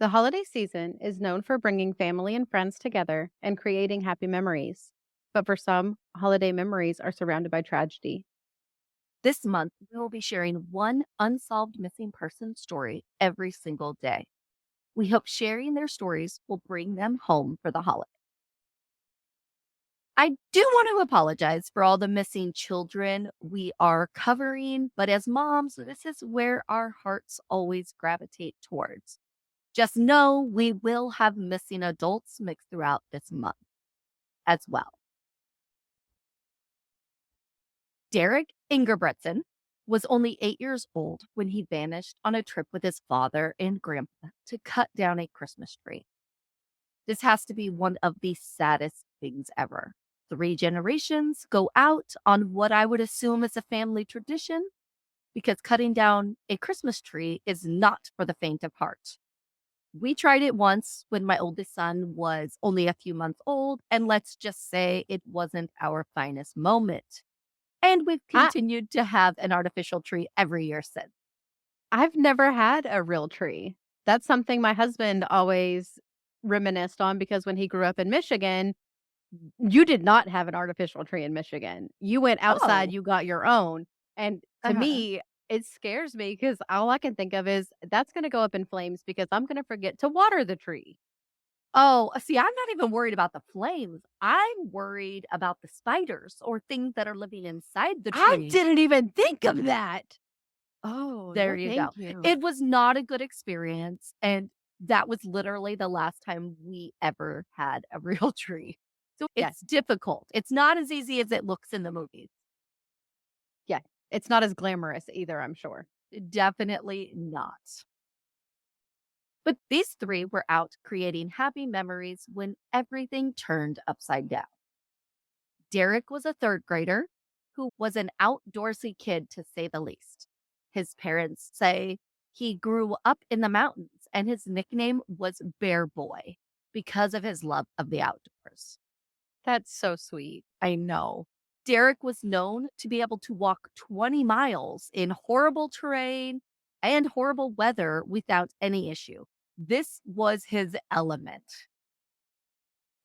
The holiday season is known for bringing family and friends together and creating happy memories. But for some, holiday memories are surrounded by tragedy. This month, we will be sharing one unsolved missing person story every single day. We hope sharing their stories will bring them home for the holiday. I do want to apologize for all the missing children we are covering, but as moms, this is where our hearts always gravitate towards. Just know we will have missing adults mixed throughout this month as well. Derrick Engebretson was only 8 years old when he vanished on a trip with his father and grandpa to cut down a Christmas tree. This has to be one of the saddest things ever. 3 generations go out on what I would assume is a family tradition because cutting down a Christmas tree is not for the faint of heart. We tried it once when my oldest son was only a few months old, and let's just say it wasn't our finest moment. And we've I, continued to have an artificial tree every year since. I've never had a real tree. That's something my husband always reminisced on because when he grew up in Michigan, you did not have an artificial tree in Michigan. You went outside, Oh, you got your own. And to uh-huh. me, it scares me because all I can think of is that's going to go up in flames because I'm going to forget to water the tree. Oh, see, I'm not even worried about the flames. I'm worried about the spiders or things that are living inside the I tree. didn't even think of that. Oh, There no, you go. thank you. It was not a good experience. And that was literally the last time we ever had a real tree. So Yeah, it's difficult. It's not as easy as it looks in the movies. yeah. It's not as glamorous either, I'm sure. Definitely not. But these three were out creating happy memories when everything turned upside down. Derek was a third grader who was an outdoorsy kid, to say the least. His parents say he grew up in the mountains and his nickname was Bear Boy because of his love of the outdoors. That's so sweet. I know. Derek was known to be able to walk 20 miles in horrible terrain and horrible weather without any issue. This was his element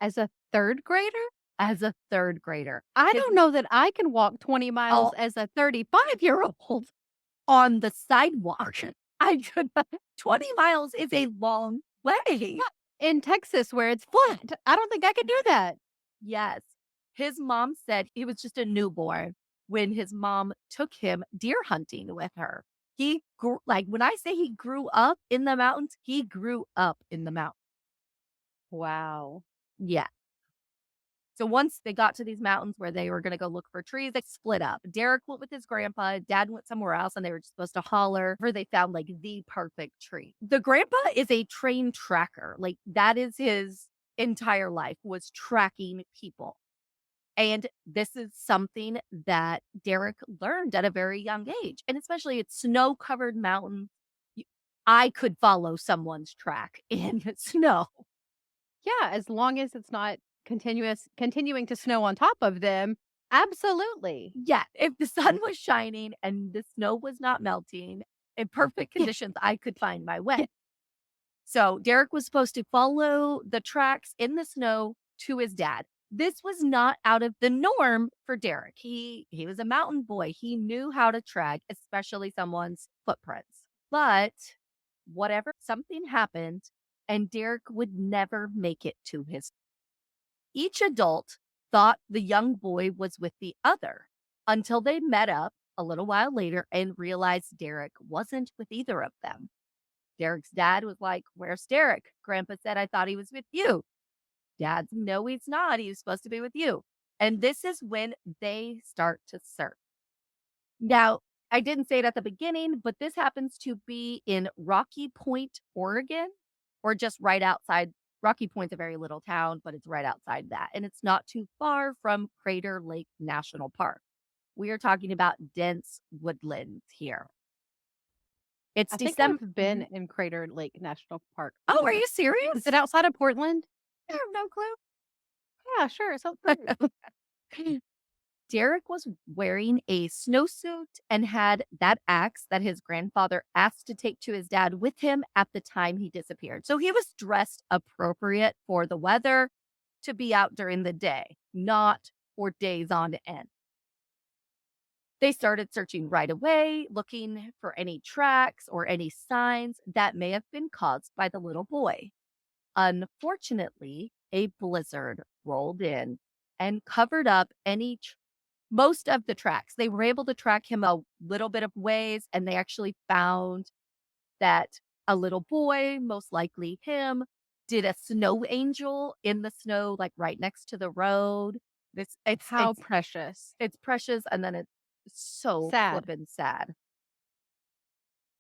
As a 3rd grader, as a third grader. I His don't know that I can walk 20 miles all as a 35-year-old. on the sidewalk. I could 20 miles is a long way. In Texas where it's flat. I don't think I could do that. Yes. His mom said he was just a newborn when his mom took him deer hunting with her. He grew, like when I say he grew up in the mountains, he grew up in the mountains. Wow. Yeah. So once they got to these mountains where they were going to go look for trees, they split up. Derek went with his grandpa, dad went somewhere else, and they were just supposed to holler where they found like the perfect tree. The grandpa is a trained tracker. Like that is his entire life was tracking people. And this is something that Derek learned at a very young age. And especially it's snow covered mountains. y- I could follow someone's track in snow. Yeah, as long as it's not continuing to snow on top of them, absolutely. Yeah, if the sun was shining and the snow was not melting, in perfect Yeah, conditions, I could find my way. yeah. So Derek was supposed to follow the tracks in the snow to his dad. This was not out of the norm for Derek. He was a mountain boy. He knew how to track, especially someone's footprints. But whatever, something happened and Derek would never make it to his. Each adult thought the young boy was with the other until they met up a little while later and realized Derek wasn't with either of them. Derek's dad was like, "Where's Derek?" Grandpa said, "I thought he was with you." Dad's, "No, he's not. He was supposed to be with you." And this is when they start to search. Now, I didn't say it at the beginning, but this happens to be in Rocky Point, Oregon, or just right outside. Rocky Point's a very little town, but it's right outside that. And it's not too far from Crater Lake National Park. We are talking about dense woodlands here. It's I think December. I've been in Crater Lake National Park. Oh, are you Is serious? it outside of Portland? I have no clue. Yeah, sure, it sounds great. Derrick was wearing a snowsuit and had that axe that his grandfather asked to take to his dad with him at the time he disappeared. So he was dressed appropriate for the weather to be out during the day, not for days on end. They started searching right away, looking for any tracks or any signs that may have been caused by the little boy. Unfortunately, a blizzard rolled in and covered up most of the tracks. They were able to track him a little bit of ways, and they actually found that a little boy, most likely him, did a snow angel in the snow, like right next to the road. This it's How it's precious. it's precious, and then it's so Sad. flippin' sad.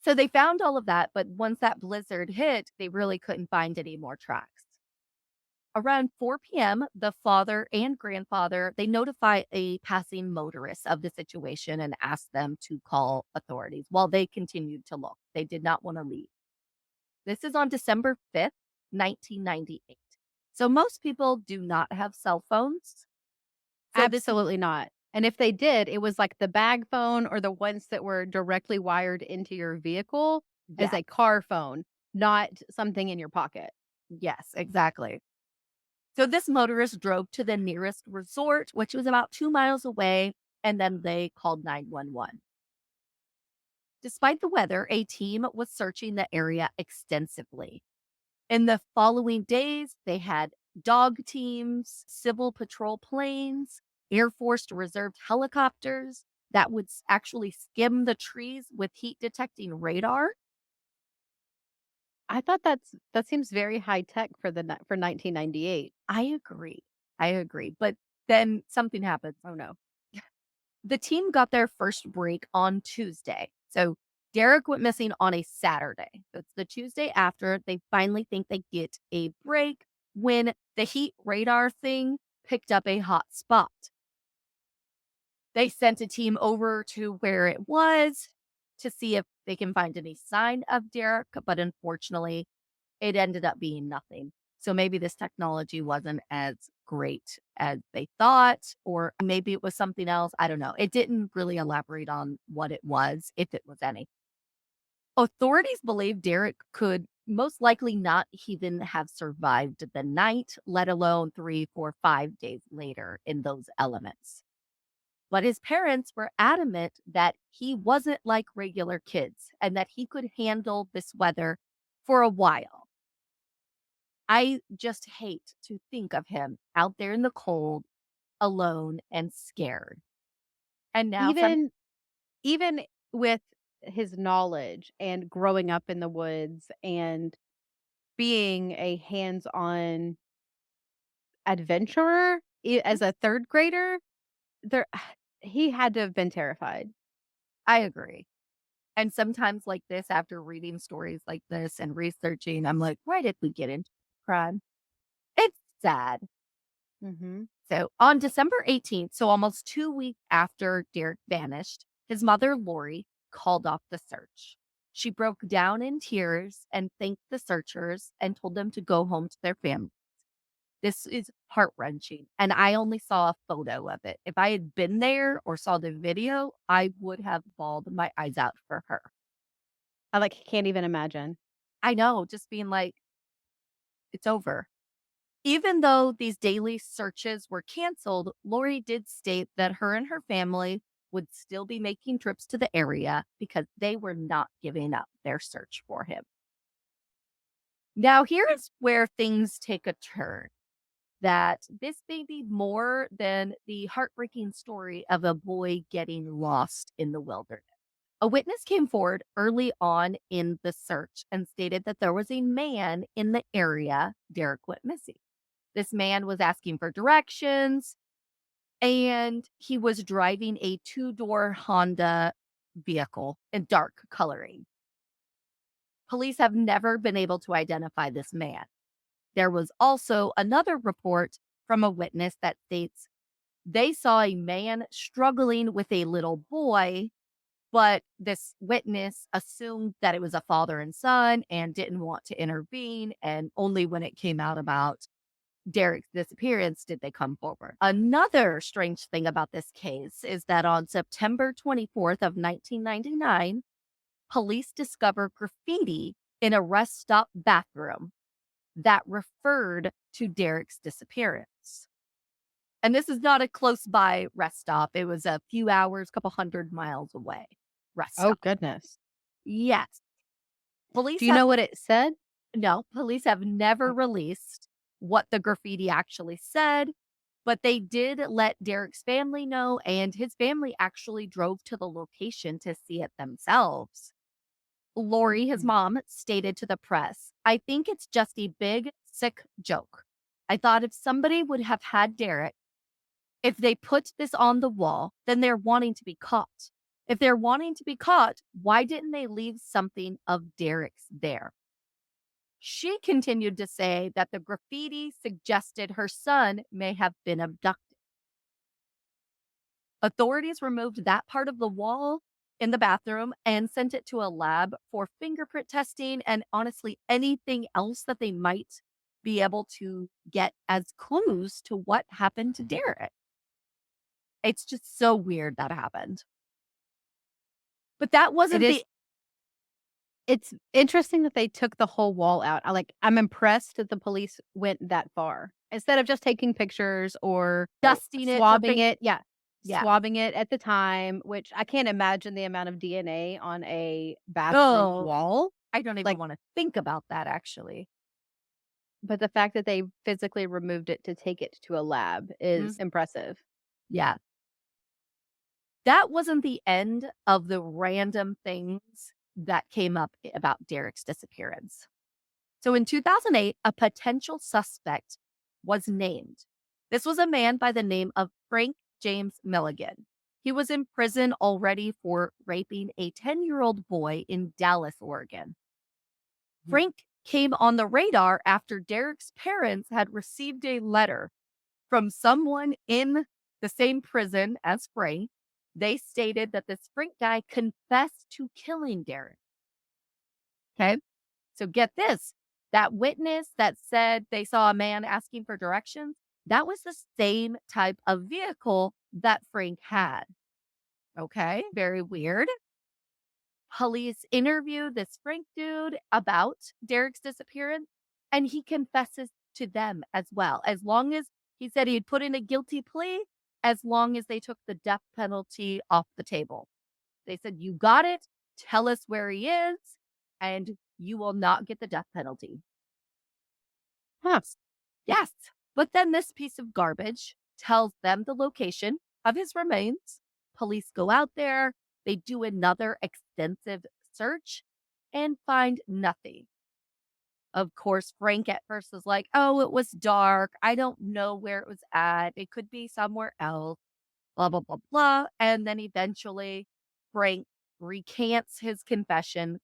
So they found all of that, but once that blizzard hit, they really couldn't find any more tracks. Around 4 p.m., the father and grandfather, they notify a passing motorist of the situation and ask them to call authorities while they continued to look. They did not want to leave. This is on December 5th, 1998. So most people do not have cell phones. So this is Absolutely not. And if they did, it was like the bag phone or the ones that were directly wired into your vehicle as yeah, a car phone, not something in your pocket. yes, exactly. So this motorist drove to the nearest resort, which was about 2 miles away, and then they called 911. Despite the weather, a team was searching the area extensively. In the following days, they had dog teams, civil patrol planes, Air Force reserved helicopters that would actually skim the trees with heat detecting radar. I thought that seems very high tech for for 1998. I agree. I agree. But then something happens. Oh no. The team got their first break on Tuesday. So Derek went missing on a Saturday. So it's the Tuesday after they finally think they get a break when the heat radar thing picked up a hot spot. They sent a team over to where it was to see if they can find any sign of Derek, but unfortunately, it ended up being nothing. So maybe this technology wasn't as great as they thought, or maybe it was something else. I don't know. It didn't really elaborate on what it was, if it was any. Authorities believe Derek could most likely not even have survived the night, let alone 3, 4, 5 days later in those elements. But his parents were adamant that he wasn't like regular kids and that he could handle this weather for a while. I just hate to think of him out there in the cold, alone and scared. And now some Even even with his knowledge and growing up in the woods and being a hands-on adventurer as a 3rd grader, there he had to have been terrified. I agree. And sometimes like this, after reading stories like this and researching, I'm like, why did we get into crime? It's sad. Mhm. So on December 18th, so almost 2 weeks after Derek vanished, his mother, Lori, called off the search. She broke down in tears and thanked the searchers and told them to go home to their family. This is heart wrenching. And I only saw a photo of it. If I had been there or saw the video, I would have bawled my eyes out for her. I, like, can't even imagine. I know, just being like, it's over. Even though these daily searches were canceled, Lori did state that her and her family would still be making trips to the area because they were not giving up their search for him. Now, here is where things take a turn. That this may be more than the heartbreaking story of a boy getting lost in the wilderness. A witness came forward early on in the search and stated that there was a man in the area Derek went missing. This man was asking for directions and he was driving a two-door Honda vehicle in dark coloring. Police have never been able to identify this man. There was also another report from a witness that states they saw a man struggling with a little boy, but this witness assumed that it was a father and son and didn't want to intervene. And only when it came out about Derrick's disappearance did they come forward. Another strange thing about this case is that on September 24th of 1999, police discovered graffiti in a rest stop bathroom that referred to Derrick's disappearance. And this is not a close by rest stop. It was a few hours, couple hundred miles away rest Oh, stop. goodness. Yes. Do Police you have know what it said? no, police have never Oh, released what the graffiti actually said, but they did let Derrick's family know, and his family actually drove to the location to see it themselves. Lori, his mm. mom, stated to the press, "I think it's just a big, sick joke. I thought if somebody would have had Derrick, if they put this on the wall, then they're wanting to be caught. If they're wanting to be caught, why didn't they leave something of Derrick's there?" She continued to say that the graffiti suggested her son may have been abducted. Authorities removed that part of the wall in the bathroom and sent it to a lab for fingerprint testing and honestly anything else that they might be able to get as clues to what happened to Derrick. It's just so weird that happened. But that It wasn't is the it's interesting that they took the whole wall out. I'm impressed that the police went that far. Instead of just taking pictures or dusting it for swabbing it yeah, yeah. swabbing it at the time, which I can't imagine the amount of DNA on a bathroom Oh, wall. I don't even Like, want to think about that actually. but the fact that they physically removed it to take it to a lab is Mhm. impressive. Yeah. That wasn't the end of the random things that came up about Derrick's disappearance. So in 2008, a potential suspect was named. This was a man by the name of Frank James Milligan. He was in prison already for raping a 10-year-old boy in Dallas, Oregon. Mhm. Frank came on the radar after Derrick's parents had received a letter from someone in the same prison as Frank. They stated that this Frank guy confessed to killing Derrick. Okay. So get this, that witness that said they saw a man asking for directions, that was the same type of vehicle that Frank had. Okay. Very weird. Police interview this Frank dude about Derrick's disappearance, and he confesses to them as well. As long as he said he'd put in a guilty plea, as long as they took the death penalty off the table. They said, "You got it. Tell us where he is, and you will not get the death penalty." Huh. Yes. But then this piece of garbage tells them the location of his remains. Police go out there, they do another extensive search and find nothing. Of course, Frank at first was like, "Oh, it was dark. I don't know where it was at. It could be somewhere else, blah, blah, blah, blah." And then eventually, Frank recants his confession.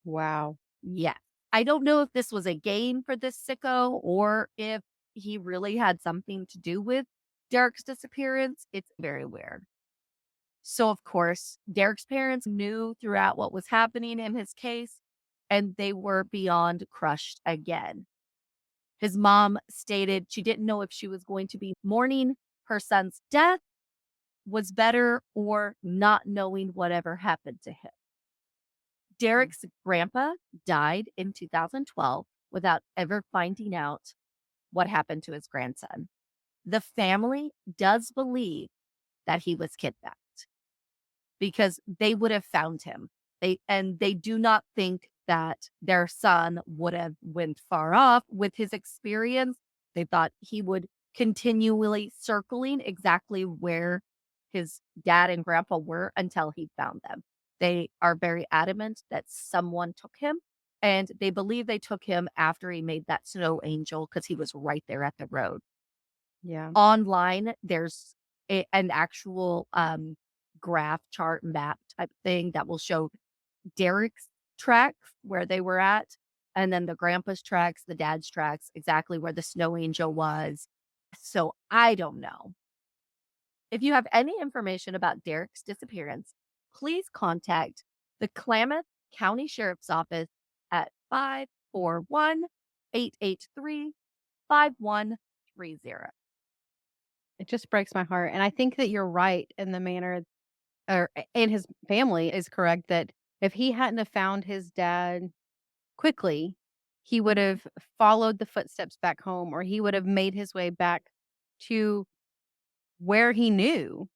Wow. Yeah. I don't know if this was a game for this sicko or if he really had something to do with Derek's disappearance. It's very weird. So, of course, Derek's parents knew throughout what was happening in his case, and they were beyond crushed again. His mom stated she didn't know if she was going to be mourning her son's death was better or not knowing whatever happened to him. Mm. Derek's grandpa died in 2012 without ever finding out what happened to his grandson. The family does believe that he was kidnapped because they would have found him. They do not think that their son would have went far off with his experience. They thought he would continually circling exactly where his dad and grandpa were until he found them. They are very adamant that someone took him, and they believe they took him after he made that snow angel because he was right there at the road. Yeah. Online, there's an actual graph chart map type thing that will show Derek's tracks where they were at, and then the grandpa's tracks, the dad's tracks, exactly where the snow angel was. So I don't know. If you have any information about Derek's disappearance, please contact the Klamath County Sheriff's Office at 541 883 5130. It just breaks my heart, and I think that you're right in the manner or and his family is correct that if he hadn't have found his dad quickly, he would have followed the footsteps back home, or he would have made his way back to where he knew.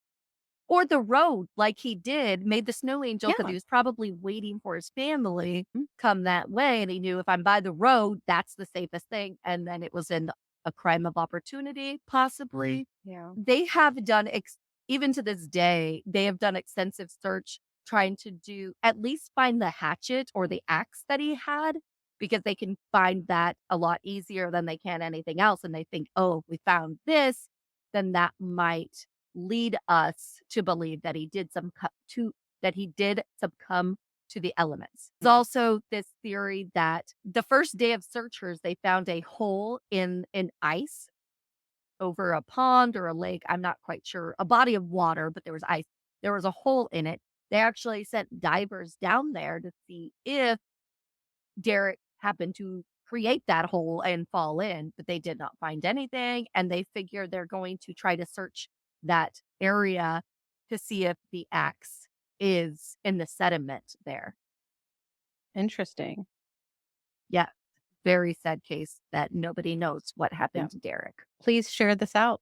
Or the road, like he did, made the snow angel because Yeah. he was probably waiting for his family Mm, come that way, and he knew if I'm by the road, that's the safest thing, and then it was in a crime of opportunity, possibly. yeah. They have done even to this day, they have done extensive search trying to do at least find the hatchet or the axe that he had, because they can find that a lot easier than they can anything else, and they think, "Oh, if we found this, then that might lead us to believe that he did succumb to the elements." There's Mhm. also this theory that the first day of searchers, they found a hole in ice over a pond or a lake, I'm not quite sure, a body of water, but there was ice. There was a hole in it. They actually sent divers down there to see if Derrick happened to create that hole and fall in, but they did not find anything, and they figure they're going to try to search that area to see if the axe is in the sediment there. Interesting. Yeah, very sad case that nobody knows what Yeah. happened to Derrick. Please share this out.